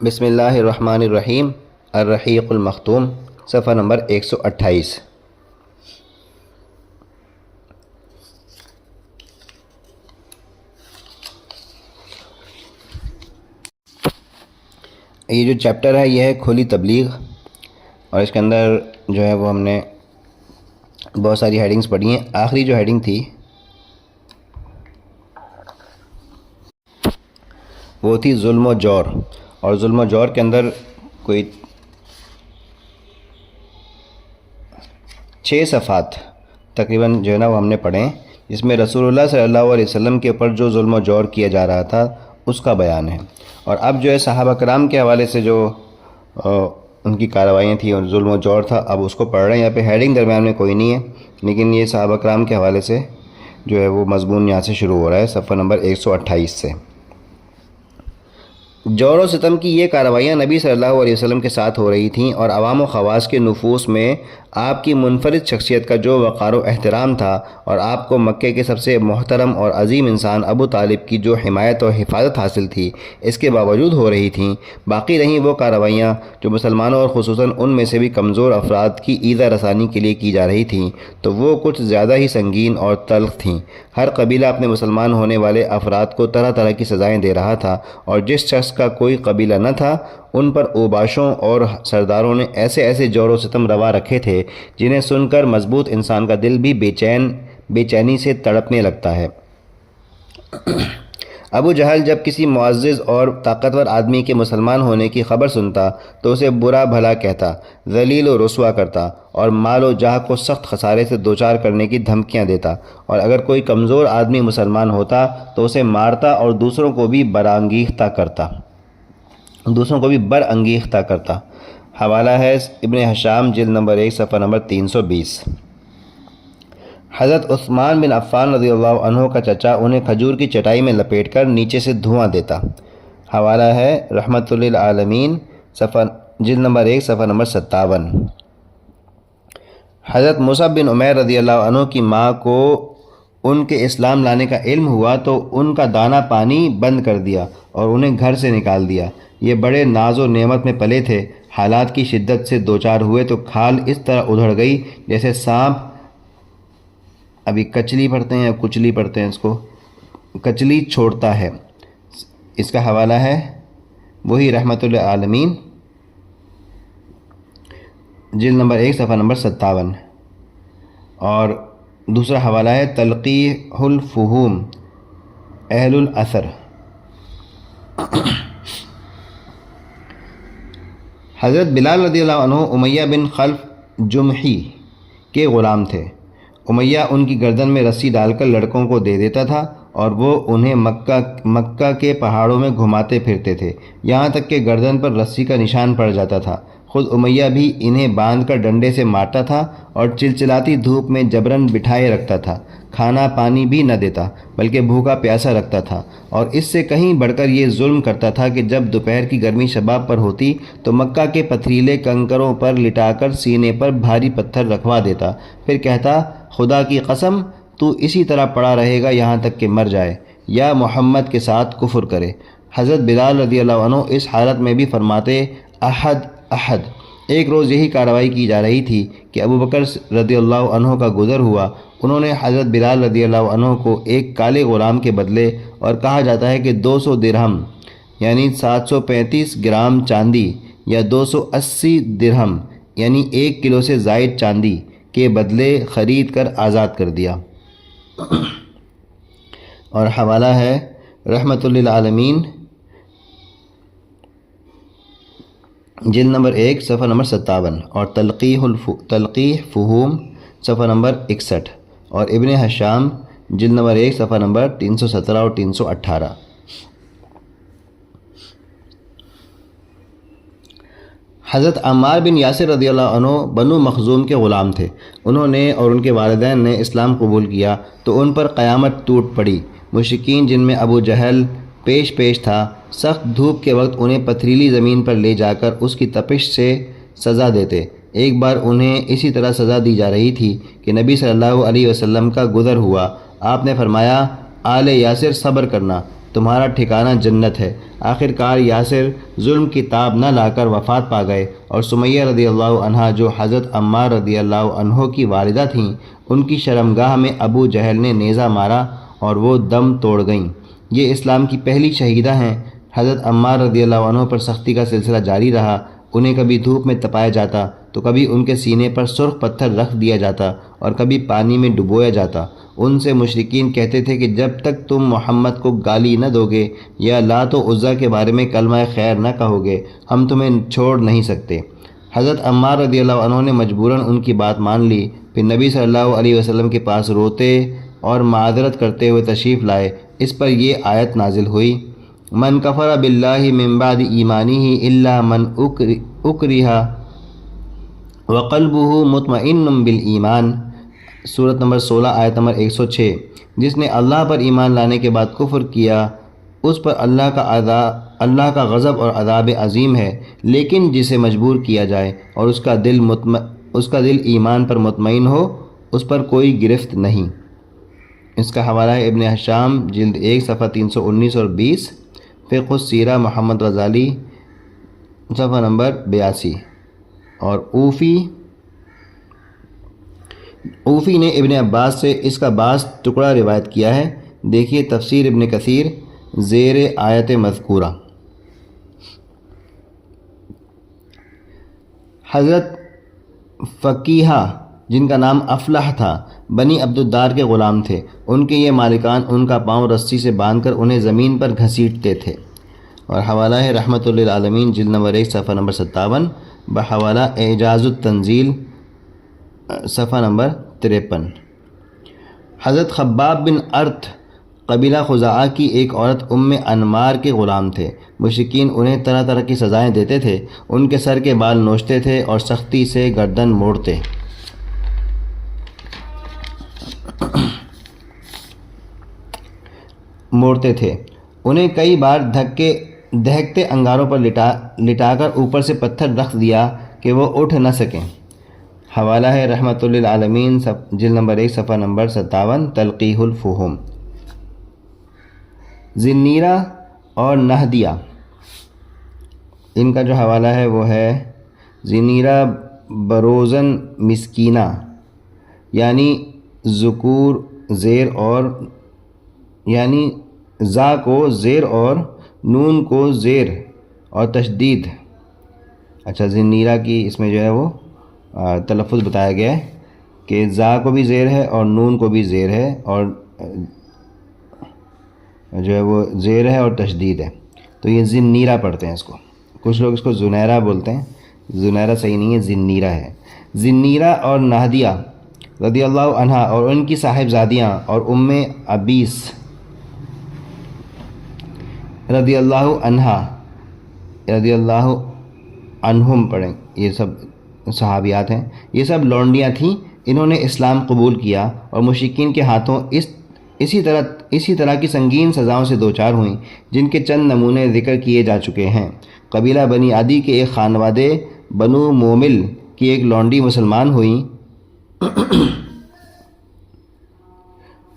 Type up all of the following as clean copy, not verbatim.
بسم اللہ الرحمن الرحیم۔ الرحیق المختوم، صفحہ نمبر 128۔ یہ جو چیپٹر ہے یہ ہے کھلی تبلیغ، اور اس کے اندر جو ہے وہ ہم نے بہت ساری ہیڈنگز پڑھی ہیں۔ آخری جو ہیڈنگ تھی وہ تھی ظلم و جور، اور ظلم و جور کے اندر کوئی 6 صفحات تقریباً جو ہے نا وہ ہم نے پڑھے ہیں، جس میں رسول اللہ صلی اللہ علیہ وسلم کے اوپر جو ظلم و جور کیا جا رہا تھا اس کا بیان ہے۔ اور اب جو ہے صحابہ کرام کے حوالے سے جو ان کی کارروائیاں تھیں اور ظلم و جور تھا، اب اس کو پڑھ رہے ہیں۔ یہاں پہ ہیڈنگ درمیان میں کوئی نہیں ہے، لیکن یہ صحابہ کرام کے حوالے سے جو ہے وہ مضمون یہاں سے شروع ہو رہا ہے، صفحہ نمبر 128 سے۔ جور و ستم کی یہ کارروائیاں نبی صلی اللہ علیہ وسلم کے ساتھ ہو رہی تھیں، اور عوام و خواص کے نفوس میں آپ کی منفرد شخصیت کا جو وقار و احترام تھا، اور آپ کو مکے کے سب سے محترم اور عظیم انسان ابو طالب کی جو حمایت و حفاظت حاصل تھی، اس کے باوجود ہو رہی تھیں۔ باقی رہیں وہ کارروائیاں جو مسلمانوں اور خصوصاً ان میں سے بھی کمزور افراد کی ایذا رسانی کے لیے کی جا رہی تھیں، تو وہ کچھ زیادہ ہی سنگین اور تلخ تھیں۔ ہر قبیلہ اپنے مسلمان ہونے والے افراد کو طرح طرح کی سزائیں دے رہا تھا، اور جس شخص کا کوئی قبیلہ نہ تھا ان پر اوباشوں اور سرداروں نے ایسے ایسے جور و ستم روا رکھے تھے جنہیں سن کر مضبوط انسان کا دل بھی بے چینی سے تڑپنے لگتا ہے۔ ابو جہل جب کسی معزز اور طاقتور آدمی کے مسلمان ہونے کی خبر سنتا تو اسے برا بھلا کہتا، ذلیل و رسوا کرتا، اور مال و جاہ کو سخت خسارے سے دوچار کرنے کی دھمکیاں دیتا، اور اگر کوئی کمزور آدمی مسلمان ہوتا تو اسے مارتا اور دوسروں کو بھی برانگیختہ کرتا۔ حوالہ ہے ابن ہشام، جلد نمبر 1، صفحہ نمبر 320۔ حضرت عثمان بن عفان رضی اللہ عنہ کا چچا انہیں کھجور کی چٹائی میں لپیٹ کر نیچے سے دھواں دیتا۔ حوالہ ہے رحمۃ للعالمین، جلد نمبر 1، صفحہ نمبر 57۔ حضرت مصعب بن عمیر رضی اللہ عنہ کی ماں کو ان کے اسلام لانے کا علم ہوا تو ان کا دانہ پانی بند کر دیا اور انہیں گھر سے نکال دیا۔ یہ بڑے ناز و نعمت میں پلے تھے، حالات کی شدت سے دوچار ہوئے تو کھال اس طرح ادھڑ گئی جیسے سانپ، ابھی کچلی پڑھتے ہیں یا کچلی پڑھتے ہیں، اس کو کچلی چھوڑتا ہے۔ اس کا حوالہ ہے وہی رحمۃ للعالمین، جلد نمبر 1، صفحہ نمبر 57۔ اور دوسرا حوالہ ہے تلقیح الفہوم، اہل الاثر۔ حضرت بلال رضی اللہ عنہ امیہ بن خلف جمحی کے غلام تھے۔ امیہ ان کی گردن میں رسی ڈال کر لڑکوں کو دے دیتا تھا، اور وہ انہیں مکہ کے پہاڑوں میں گھماتے پھرتے تھے، یہاں تک کہ گردن پر رسی کا نشان پڑ جاتا تھا۔ خود امیہ بھی انہیں باندھ کر ڈنڈے سے مارتا تھا اور چلچلاتی دھوپ میں جبراً بٹھائے رکھتا تھا، کھانا پانی بھی نہ دیتا بلکہ بھوکا پیاسا رکھتا تھا، اور اس سے کہیں بڑھ کر یہ ظلم کرتا تھا کہ جب دوپہر کی گرمی شباب پر ہوتی تو مکہ کے پتھریلے کنکروں پر لٹا کر سینے پر بھاری پتھر رکھوا دیتا، پھر کہتا، خدا کی قسم تو اسی طرح پڑا رہے گا یہاں تک کہ مر جائے یا محمد کے ساتھ کفر کرے۔ حضرت بلال رضی اللہ عنہ اس حالت میں بھی فرماتے، احد احد۔ ایک روز یہی کارروائی کی جا رہی تھی کہ ابو بکر رضی اللہ عنہ کا گزر ہوا۔ انہوں نے حضرت بلال رضی اللہ عنہ کو ایک کالے غلام کے بدلے، اور کہا جاتا ہے کہ 200 درہم یعنی 735 گرام چاندی یا 280 درہم یعنی 1 کلو سے زائد چاندی کے بدلے خرید کر آزاد کر دیا۔ اور حوالہ ہے رحمۃ للعالمین، جلد نمبر 1، صفحہ نمبر 57، اور تلقیح فہوم، صفحہ نمبر 61، اور ابن ہشام، جلد نمبر 1، صفحہ نمبر 317 اور 318۔ حضرت عمار بن یاسر رضی اللہ عنہ بنو مخزوم کے غلام تھے۔ انہوں نے اور ان کے والدین نے اسلام قبول کیا تو ان پر قیامت ٹوٹ پڑی۔ مشرکین جن میں ابو جہل پیش تھا، سخت دھوپ کے وقت انہیں پتھریلی زمین پر لے جا کر اس کی تپش سے سزا دیتے۔ ایک بار انہیں اسی طرح سزا دی جا رہی تھی کہ نبی صلی اللہ علیہ وسلم کا گزر ہوا۔ آپ نے فرمایا، آل یاسر صبر کرنا، تمہارا ٹھکانہ جنت ہے۔ آخر کار یاسر ظلم کی تاب نہ لا کر وفات پا گئے، اور سمیہ رضی اللہ عنہا جو حضرت عمار رضی اللہ عنہ کی والدہ تھیں، ان کی شرمگاہ میں ابو جہل نے نیزہ مارا اور وہ دم توڑ گئیں۔ یہ اسلام کی پہلی شہیدہ ہیں۔ حضرت عمار رضی اللہ عنہ پر سختی کا سلسلہ جاری رہا۔ انہیں کبھی دھوپ میں تپایا جاتا تو کبھی ان کے سینے پر سرخ پتھر رکھ دیا جاتا اور کبھی پانی میں ڈبویا جاتا۔ ان سے مشرکین کہتے تھے کہ جب تک تم محمد کو گالی نہ دو گے یا لات و عزیٰ کے بارے میں کلمہ خیر نہ کہو گے، ہم تمہیں چھوڑ نہیں سکتے۔ حضرت عمار رضی اللہ عنہ نے مجبوراً ان کی بات مان لی۔ پھر نبی صلی اللہ علیہ وسلم کے پاس روتے اور معذرت کرتے ہوئے تشریف لائے۔ اس پر یہ آیت نازل ہوئی: من کفر باللہ من بعد ایمانہ الا من اکرہ وقلبہ مطمئن بالایمان، سورۃ نمبر 16 آیت نمبر 106۔ جس نے اللہ پر ایمان لانے کے بعد کفر کیا، اس پر اللہ کا غضب اور عذاب عظیم ہے، لیکن جسے مجبور کیا جائے اور اس کا دل ایمان پر مطمئن ہو، اس پر کوئی گرفت نہیں۔ اس کا حوالہ ہے ابن حشام جلد 1 صفحہ 319 اور 20، فقہ السیرہ محمد غزالی صفحہ نمبر 82۔ اور اوفی نے ابن عباس سے اس کا بعض ٹکڑا روایت کیا ہے۔ دیکھیے تفسیر ابن کثیر زیر آیت مذکورہ۔ حضرت فقیہہ جن کا نام افلح تھا، بنی عبدالدار کے غلام تھے۔ ان کے یہ مالکان ان کا پاؤں رسی سے باندھ کر انہیں زمین پر گھسیٹتے تھے۔ اور حوالہ ہے رحمۃ للعالمین جلد نمبر 1 صفحہ نمبر 57 بحوالہ اعجاز التنزیل صفحہ نمبر 53۔ حضرت خباب بن ارت قبیلہ خزاعہ کی ایک عورت ام انمار کے غلام تھے۔ مشرکین انہیں طرح طرح کی سزائیں دیتے تھے۔ ان کے سر کے بال نوچتے تھے اور سختی سے گردن موڑتے تھے۔ انہیں کئی بار دہکتے انگاروں پر لٹا کر اوپر سے پتھر رکھ دیا کہ وہ اٹھ نہ سکیں۔ حوالہ ہے رحمۃ للعالمین جلد نمبر 1 صفحہ نمبر 57 تلقیح الفہوم۔ ذنیرہ اور نہدیہ، ان کا جو حوالہ ہے وہ ہے ذنیرہ بروزن مسکینہ، یعنی ذکور زیر اور یعنی زا کو زیر اور نون کو زیر اور تشدید۔ اچھا، ذنیرہ کی اس میں جو ہے وہ تلفظ بتایا گیا ہے کہ زا کو بھی زیر ہے اور نون کو بھی زیر ہے اور جو ہے وہ زیر ہے اور تشدید ہے، تو یہ ذنیرہ پڑھتے ہیں اس کو۔ کچھ لوگ اس کو زنیرہ بولتے ہیں، زنیرہ صحیح نہیں ہے، ذنیرہ ہے۔ ذنیرہ اور نہدیہ رضی اللہ عنہا اور ان کی صاحبزادیاں اور ام عبیس رضی اللہ عنہا رضی اللہ عنہم پڑھیں، یہ سب صحابیات ہیں، یہ سب لونڈیاں تھیں۔ انہوں نے اسلام قبول کیا اور مشرکین کے ہاتھوں اسی طرح کی سنگین سزاؤں سے دوچار ہوئیں، جن کے چند نمونے ذکر کیے جا چکے ہیں۔ قبیلہ بنی عدی کے ایک خانوادے بنو مومل کی ایک لونڈی مسلمان ہوئیں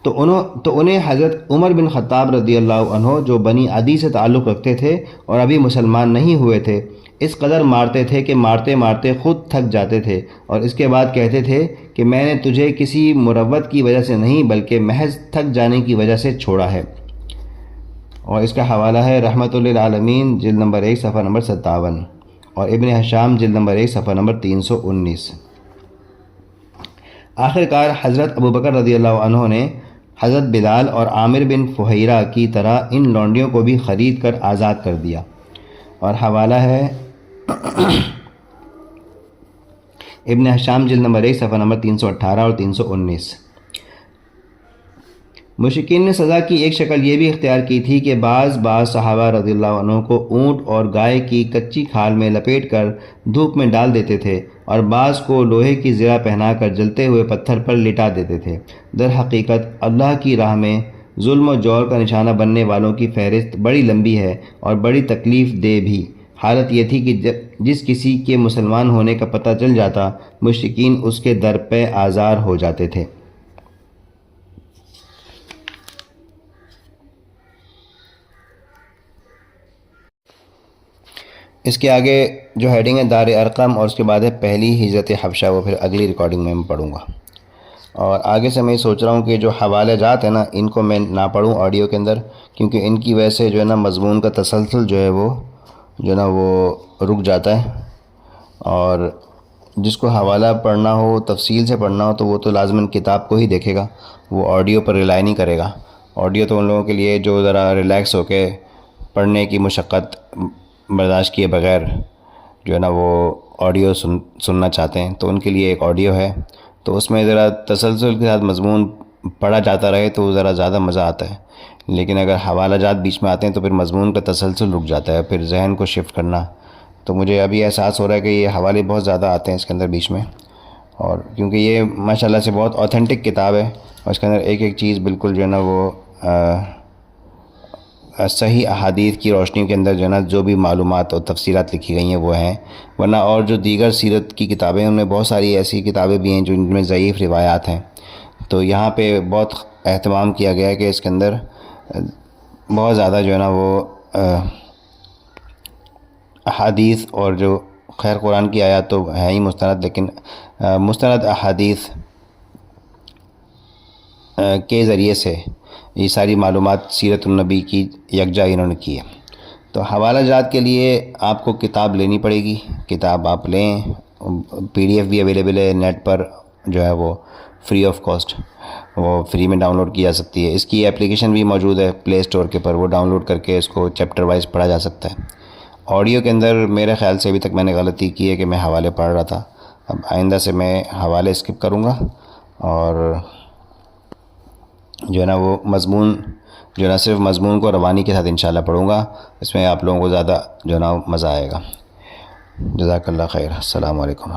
تو انہیں حضرت عمر بن خطاب رضی اللہ عنہ جو بنی عدی سے تعلق رکھتے تھے اور ابھی مسلمان نہیں ہوئے تھے، اس قدر مارتے تھے کہ مارتے مارتے خود تھک جاتے تھے اور اس کے بعد کہتے تھے کہ میں نے تجھے کسی مروت کی وجہ سے نہیں بلکہ محض تھک جانے کی وجہ سے چھوڑا ہے۔ اور اس کا حوالہ ہے رحمۃ للعالمین جلد نمبر 1 صفحہ نمبر 57 اور ابن حشام جلد نمبر 1 صفحہ نمبر 319۔ آخر کار حضرت ابوبکر رضی اللہ عنہ نے حضرت بلال اور عامر بن فہیرہ کی طرح ان لونڈیوں کو بھی خرید کر آزاد کر دیا۔ اور حوالہ ہے ابن حشام جلد نمبر 1 صفحہ نمبر 318 اور 319۔ مشرکین نے سزا کی ایک شکل یہ بھی اختیار کی تھی کہ بعض صحابہ رضی اللہ عنہ کو اونٹ اور گائے کی کچی کھال میں لپیٹ کر دھوپ میں ڈال دیتے تھے اور بعض کو لوہے کی زرہ پہنا کر جلتے ہوئے پتھر پر لٹا دیتے تھے۔ در حقیقت اللہ کی راہ میں ظلم و جور کا نشانہ بننے والوں کی فہرست بڑی لمبی ہے اور بڑی تکلیف دہ بھی۔ حالت یہ تھی کہ جس کسی کے مسلمان ہونے کا پتہ چل جاتا، مشرکین اس کے در پہ آزار ہو جاتے تھے۔ اس کے آگے جو ہیڈنگ ہے دار ارقم اور اس کے بعد ہے پہلی ہجرت حبشہ، وہ پھر اگلی ریکارڈنگ میں پڑھوں گا۔ اور آگے سے میں سوچ رہا ہوں کہ جو حوالے جات ہیں نا ان کو میں نہ پڑھوں آڈیو کے اندر، کیونکہ ان کی وجہ سے جو ہے نا مضمون کا تسلسل جو ہے وہ رک جاتا ہے، اور جس کو حوالہ پڑھنا ہو، تفصیل سے پڑھنا ہو، تو وہ تو لازماً کتاب کو ہی دیکھے گا، وہ آڈیو پر ریلائی نہیں کرے گا۔ آڈیو تو ان لوگوں کے لیے جو ذرا ریلیکس ہو کے پڑھنے کی مشقت برداشت کیے بغیر جو ہے نا وہ آڈیو سننا چاہتے ہیں، تو ان کے لیے ایک آڈیو ہے، تو اس میں ذرا تسلسل کے ساتھ مضمون پڑھا جاتا رہے تو ذرا زیادہ مزہ آتا ہے۔ لیکن اگر حوالہ جات بیچ میں آتے ہیں تو پھر مضمون کا تسلسل رک جاتا ہے، پھر ذہن کو شفٹ کرنا۔ تو مجھے ابھی احساس ہو رہا ہے کہ یہ حوالے بہت زیادہ آتے ہیں اس کے اندر بیچ میں، اور کیونکہ یہ ماشاءاللہ سے بہت اوتھینٹک کتاب ہے، اور اس کے اندر ایک ایک چیز بالکل جو ہے نا وہ صحیح احادیث کی روشنی کے اندر جو ہے نا جو بھی معلومات اور تفصیلات لکھی گئی ہیں وہ ہیں، ورنہ اور جو دیگر سیرت کی کتابیں ہیں ان میں بہت ساری ایسی کتابیں بھی ہیں جو ان میں ضعیف روایات ہیں۔ تو یہاں پہ بہت اہتمام کیا گیا ہے کہ اس کے اندر بہت زیادہ جو ہے نا وہ احادیث، اور جو خیر قرآن کی آیات تو ہے ہی مستند، لیکن مستند احادیث کے ذریعے سے یہ ساری معلومات سیرت النبی کی یکجا انہوں نے کی ہے۔ تو حوالہ جات کے لیے آپ کو کتاب لینی پڑے گی، کتاب آپ لیں، پی ڈی ایف بھی اویلیبل ہے نیٹ پر، جو ہے وہ فری آف کاسٹ، وہ فری میں ڈاؤن لوڈ کی جا سکتی ہے۔ اس کی اپلیکیشن بھی موجود ہے پلے اسٹور کے پر، وہ ڈاؤن لوڈ کر کے اس کو چیپٹر وائز پڑھا جا سکتا ہے۔ آڈیو کے اندر میرے خیال سے ابھی تک میں نے غلطی کی ہے کہ میں حوالے پڑھ رہا تھا، اب آئندہ سے میں حوالے اسکپ کروں گا، اور جو ہے نا وہ مضمون جو ہے نا صرف مضمون کو روانی کے ساتھ انشاءاللہ پڑھوں گا، اس میں آپ لوگوں کو زیادہ جو ہے نا مزہ آئے گا۔ جزاک اللہ خیر، السلام علیکم۔